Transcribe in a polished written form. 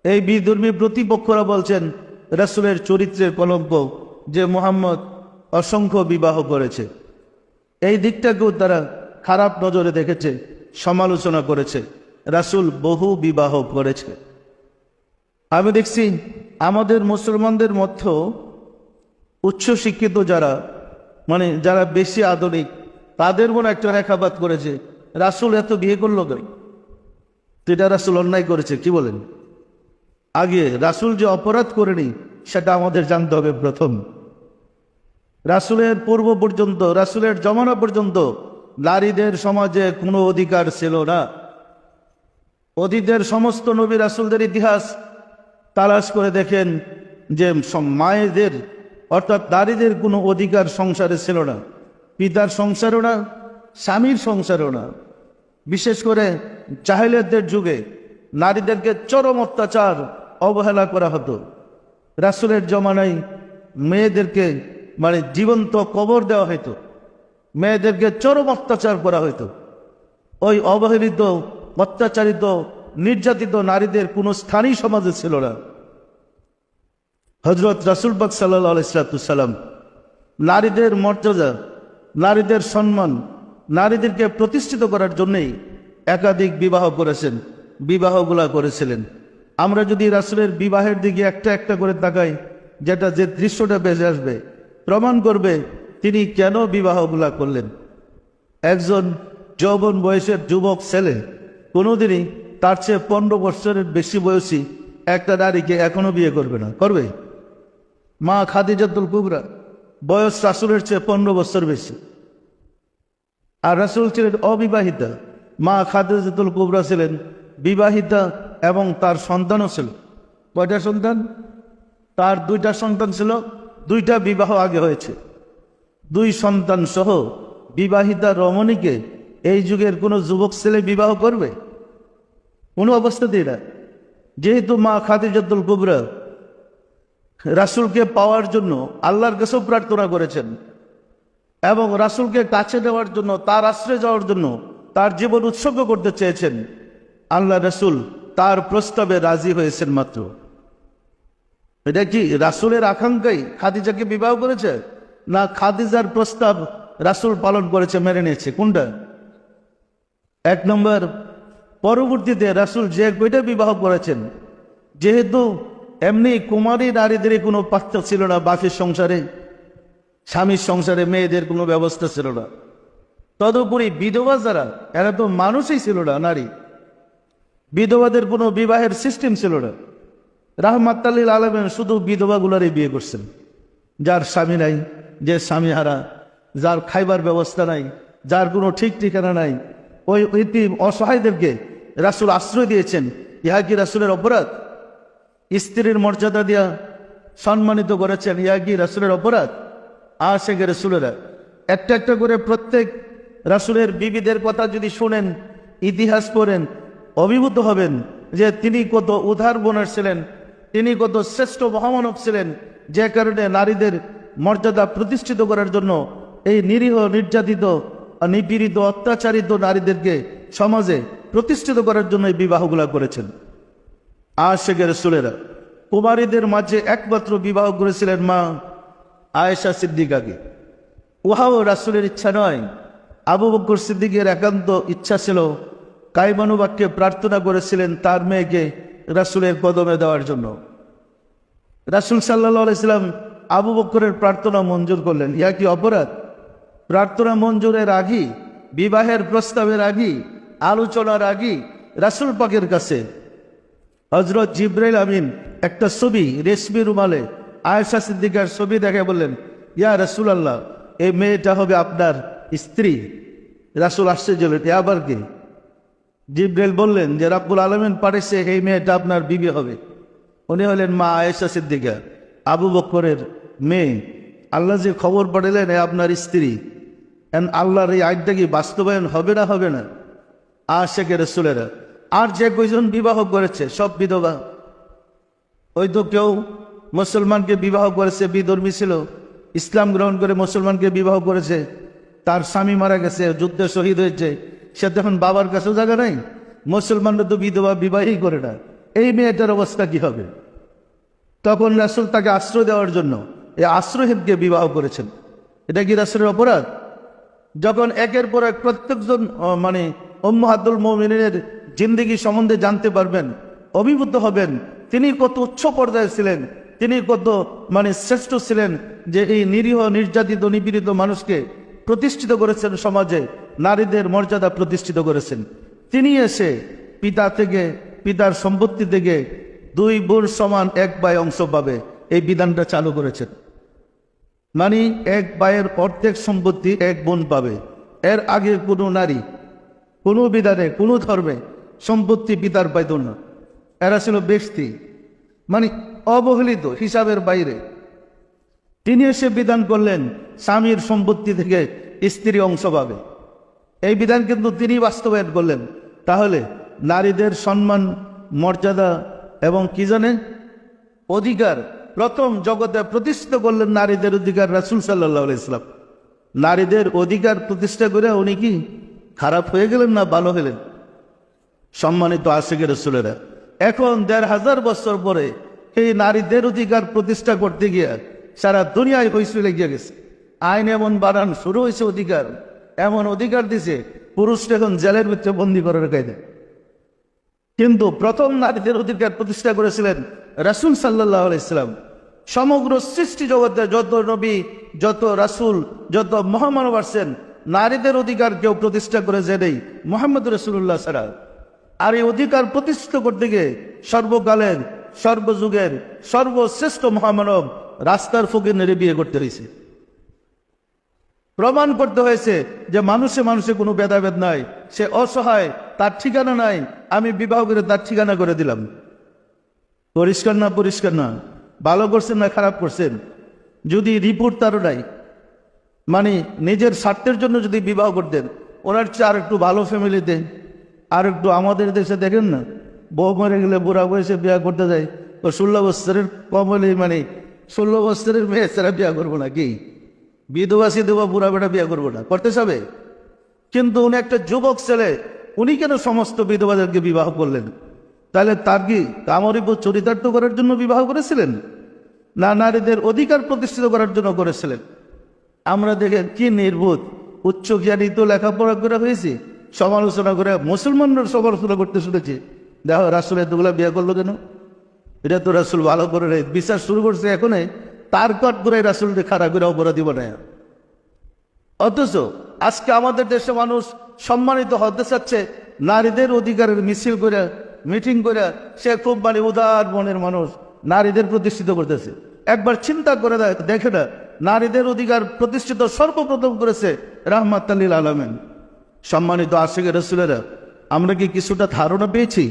এই বিধর্মী প্রতিপক্ষরা বলছেন রাসূলের চরিত্রের কলঙ্ক যে মুহাম্মদ অসংখ্য বিবাহ করেছে। এই দিকটাকেও তারা খারাপ নজরে দেখেছে, সমালোচনা করেছে। রাসূল বহু বিবাহ করেছে। আমি দেখছি আমাদের মুসলমানদের মধ্যেও উচ্চশিক্ষিত যারা, মানে যারা বেশি আধুনিক, তাদের মনে একটা রেখাপাত করেছে রাসূল এত বিয়ে করলো কেন? এটা রাসূল অন্যায় করেছে, কি বলেন? আগে রাসূল যে অপরাধ করেনি সেটা আমাদের জানতে হবে। প্রথম, রাসূলের পূর্ব পর্যন্ত, রাসূলের জমানা পর্যন্ত নারীদের সমাজে কোনো অধিকার ছিল না। অতীতের সমস্ত নবী রাসূলদের ইতিহাস তালাশ করে দেখেন যে মায়েদের অর্থাৎ নারীদের কোনো অধিকার সংসারে ছিল না। পিতার সংসারও না, স্বামীর সংসারও না। বিশেষ করে জাহেলিয়াতের যুগে নারীদেরকে চরম অত্যাচার, অবহেলা করা হতো। রাসূলের জমানায় মেয়েদেরকে মানে জীবন্ত কবর দেওয়া হতো, মেয়েদেরকে চরম অত্যাচার করা হতো। ওই অবহেলিত, অত্যাচারিত, নির্যাতিত নারীদের কোনো স্থানই সমাজে ছিল না। হযরত রাসূল পাক সাল্লাল্লাহু আলাইহি সাল্লাম নারীদের মর্যাদা, নারীদের সম্মান, নারীদেরকে প্রতিষ্ঠিত করার জন্যই একাধিক বিবাহ করেছেন, বিবাহগুলা করেছিলেন। আমরা যদি রাসূলের বিবাহের দিকে একটা একটা করে তাকাই, যে দৃশ্যটা বেজে আসবে, প্রমাণ করবে তিনি কেন বিবাহগুলা করলেন। একজন যৌবন বয়সের যুবক ছেলে কোনোদিনই তার চেয়ে 15 বছরের বেশি বয়সী একটা নারীকে এখনো বিয়ে করবে না। করবে? মা খাদিজাতুল কুবরা বয়স রাসূলের চেয়ে 15 বছর বেশি, আর রাসূল ছিলেন অবিবাহিতা। মা খাদিজাতুল কুবরা ছিলেন বিবাহিতা এবং তার সন্তানও ছিল। কয়টা সন্তান? তার 2টা সন্তান ছিল। 2টা বিবাহ আগে হয়েছে। 2 সন্তান সহ বিবাহিতা রমণীকে এই যুগের কোনো যুবক ছেলে বিবাহ করবে? কোনো অবস্থাতেই না। যেহেতু মা খাদিজাতুল কুবরা রাসূলকে পাওয়ার জন্য আল্লাহর কাছেও প্রার্থনা করেছেন এবং রাসূলকে কাছে নেওয়ার জন্য, তার আশ্রয় যাওয়ার জন্য তার জীবন উৎসর্গ করতে চেয়েছেন, আল্লাহ রাসূল তার প্রস্তাবে রাজি হয়েছেন মাত্র। এটা কি রাসূলের আকাঙ্ক্ষাই খাদিজাকে বিবাহ করেছে, না খাদিজার প্রস্তাব রাসূল পালন করেছে, মেনে নিয়েছে? কোনটা? 1 নম্বর, পরবর্তীতে রাসূল যে কয়টা বিবাহ করেছেন, যেহেতু এমনি কুমারী নারীদের কোনো পাত্র ছিল না বাপের সংসারে, স্বামীর সংসারে মেয়েদের কোনো ব্যবস্থা ছিল না। তদুপরি বিধবা যারা, এরা তো মানুষই ছিল না, নারী। বিধবাদের কোনো বিবাহের সিস্টেম ছিল না। রাহমাতুল লিল আলামিন শুধু বিধবাগুলারই বিয়ে করছেন, যার স্বামী নাই, যে স্বামী হারা, যার খাইবার ব্যবস্থা নাই, যার কোনো ঠিক ঠিকানা নাই, ওই ইতিম অসহায়দেরকে রাসূল আশ্রয় দিয়েছেন। ইহা কি রাসূলের অপরাধ? স্ত্রীর মর্যাদা দিয়া সম্মানিত করেছেন, ইহা কি রাসূলের অপরাধ? আশিকে রাসূলেরা একটা একটা করে প্রত্যেক রাসূলের বিবিদের কথা যদি শুনেন, ইতিহাস পড়েন, অভিভূত হবেন যে তিনি কত উদার মনের ছিলেন, তিনি কত শ্রেষ্ঠ মহামানব ছিলেন, যে কারণে নারীদের মর্যাদা প্রতিষ্ঠিত করার জন্য এই নিরীহ, নির্যাতিত, নিপীড়িত, অত্যাচারিত নারীদেরকে সমাজে প্রতিষ্ঠিত করার জন্য এই বিবাহগুলা করেছেন। আশিকে রাসূলেরা কুমারীদের মাঝে একমাত্র বিবাহ করেছিলেন মা আয়েশা সিদ্দিকাকে। উহাও রাসূলের ইচ্ছা নয়, আবু বকর সিদ্দিকের একান্ত ইচ্ছা ছিল। কায়মানুবাক্যে প্রার্থনা করেছিলেন তার মেয়েকে রাসূলের কদমে দেওয়ার জন্য। রাসূল সাল্লাল্লাহু আলাইহি সাল্লাম আবু বকরের প্রার্থনা মঞ্জুর করলেন। ইহা কি অপরাধ? প্রার্থনা মঞ্জুরের আগেই, বিবাহের প্রস্তাবের আগেই, আলোচনার আগেই রাসূল পাকের কাছে হযরত জিবরাইল আমিন একটা ছবি রেশমি রুমালে আয়েশা সিদ্দিকার ছবি দেখে বললেন, ইয়া রাসূলুল্লাহ, এই মেয়েটা হবে আপনার স্ত্রী। রাসূল আশ্চর্য হলেন, এ আবার কি? জিবরাইল বললেন যে রাব্বুল আলামিন পাঠিয়েছে, এই মেয়েটা আপনার বিবি হবে। উনি হলেন মা আয়েশা সিদ্দিকা, আবু বকরের মেয়ে। আল্লাহ যে খবর পাঠালেন এ আপনার স্ত্রী, আল্লাহর এই আইনটা কি বাস্তবায়ন হবে না? হবে না? আশিকে রাসূলেরা আর যে কয়জন বিবাহ করেছে সব বিধবা। ওই তো কেউ মুসলমানকে বিবাহ করেছে, বিধর্মী ছিল, ইসলাম গ্রহণ করে মুসলমানকে বিবাহ করেছে, তার স্বামী মারা গেছে, যুদ্ধে শহীদ হয়েছে, সে তখন বাবার কাছেও জায়গা নাই। মুসলমানরা তো বিধবা বিবাহই করে না, এই মেয়েটার অবস্থা কি হবে? তখন রাসূল তাকে আশ্রয় দেওয়ার জন্য এই আশ্রয়হীনকে বিবাহ করেছেন। এটা কি রাসূলের অপরাধ? যখন একের পর এক প্রত্যেকজন মানে উম্মাহাতুল মুমিনিনের জিন্দেগি সম্বন্ধে জানতে পারবেন, অভিভূত হবেন, তিনি কত উচ্চ পর্যায়ে ছিলেন, তিনি কত শ্রেষ্ঠ ছিলেন, যে এই নিরীহ নির্যাতিত নিপীড়িত মানুষকে প্রতিষ্ঠিত করেছেন, সমাজে নারীদের মর্যাদা প্রতিষ্ঠিত করেছেন। তিনি এসে পিতার সম্পত্তি থেকে 2 বোন সমান 1 ভাই অংশ পাবে, এই বিধানটা চালু করেছেন। এক ভাইয়ের অর্ধেক সম্পত্তি 1 বোন পাবে। এর আগে কোনো নারী কোনো বিধানে কোনো ধর্মে সম্পত্তি পিতার পাইত না। এরা ছিল ব্যক্তি, অবহেলিত, হিসাবের বাইরে। তিনি এসে বিধান করলেন স্বামীর সম্পত্তি থেকে স্ত্রী অংশ পাবে। এই বিধান কিন্তু তিনি বাস্তবায়ন করলেন। তাহলে নারীদের সম্মান, মর্যাদা এবং কি জানেন অধিকার প্রথম জগতে প্রতিষ্ঠিত করলেন নারীদের অধিকার রাসূল সাল্লাল্লাহু আলাইহি ওয়াসাল্লাম। নারীদের অধিকার প্রতিষ্ঠা করে উনি কি খারাপ হয়ে গেলেন না ভালো হলেন? সম্মানিত আশিকের রাসূলেরা, এখন ১৫০০ বছর পরে এই নারীদের অধিকার প্রতিষ্ঠা করতে গিয়ে সারা দুনিয়ায় হইচই লেগে গেছে। আইন এমন বানান শুরু হয়েছে, অধিকার এমন অধিকার দিছে, পুরুষকে এখন জেলের ভিতরে বন্দী করে রেখে দেয়। কিন্তু প্রথম নারীদের অধিকার প্রতিষ্ঠা করেছিলেন রাসূল সাল্লাল্লাহু আলাইহি ওয়াসাল্লাম। সমগ্র সৃষ্টি জগতে যত নবী, যত রাসূল, যত মহামানব আসছেন, নারীদের অধিকার কেউ প্রতিষ্ঠা করেছে নেই মুহাম্মদ রাসূলুল্লাহ ছাড়া। আর এই অধিকার প্রতিষ্ঠিত করতে গিয়ে সর্বকালের, সর্বযুগের সর্বশ্রেষ্ঠ মহামানব রাস্তার ফকির বিয়ে করতে হয়েছে। প্রমাণ করতে হয়েছে যে মানুষে মানুষে কোনো ভেদাভেদ নাই, সে অসহায়, তার ঠিকানা নাই, আমি বিবাহ করে তার ঠিকানা করে দিলাম। পরিষ্কার না? পরিষ্কার না? ভালো করছেন না খারাপ করছেন? যদি রিপোর্ট তারও নাই, নিজের স্বার্থের জন্য যদি বিবাহ করতেন, ওনার চেয়ে আর একটু ভালো ফ্যামিলিতে, আর একটু আমাদের দেশে দেখেন না, বউ মরে গেলে বুড়া বয়সে বিয়ে করতে যায়, ও 16 বছরের কম হলে 16 বছরের মেয়ে ছাড়া বিয়ে করবো না, কি বিধবা সিধবা বুড়া বেটা বিয়ে করবো না, করতে যাবে। কিন্তু উনি একটা যুবক ছেলে, উনি কেন সমস্ত বিধবাদেরকে বিবাহ করলেন? তাহলে তার কি কামরিব চরিতার্থ করার জন্য বিবাহ করেছিলেন, না নারীদের অধিকার প্রতিষ্ঠিত করার জন্য করেছিলেন? আমরা দেখেন কি নির্বোধ, উচ্চ জ্ঞানী তো লেখাপড়া করে হয়েছি, সমালোচনা করে মুসলমানরা সমালোচনা করতে শুনেছি, দেখো রাসূল এতগুলা বিয়ে করলো কেন? এটা তো রাসূল ভালো করে বিচার শুরু করছে, এখনই তার কট করে রাসূলকে খারাপ করে অপরাধী বানায়। অথচ আজকে আমাদের দেশে মানুষ সম্মানিত হতে চাচ্ছে, নারীদের অধিকারের মিছিল করে, মিটিং করে, সে খুব উদার মনের মানুষ নারীদের প্রতিষ্ঠিত করতেছে। একবার চিন্তা করে দেখে না, নারীদের অধিকার প্রতিষ্ঠিত সর্বপ্রথম করেছে রাহমাতাল লিল আলামিন। সম্মানিত আশিকের রাসূলেরা, আমরা কি কিছুটা ধারণা পেয়েছি?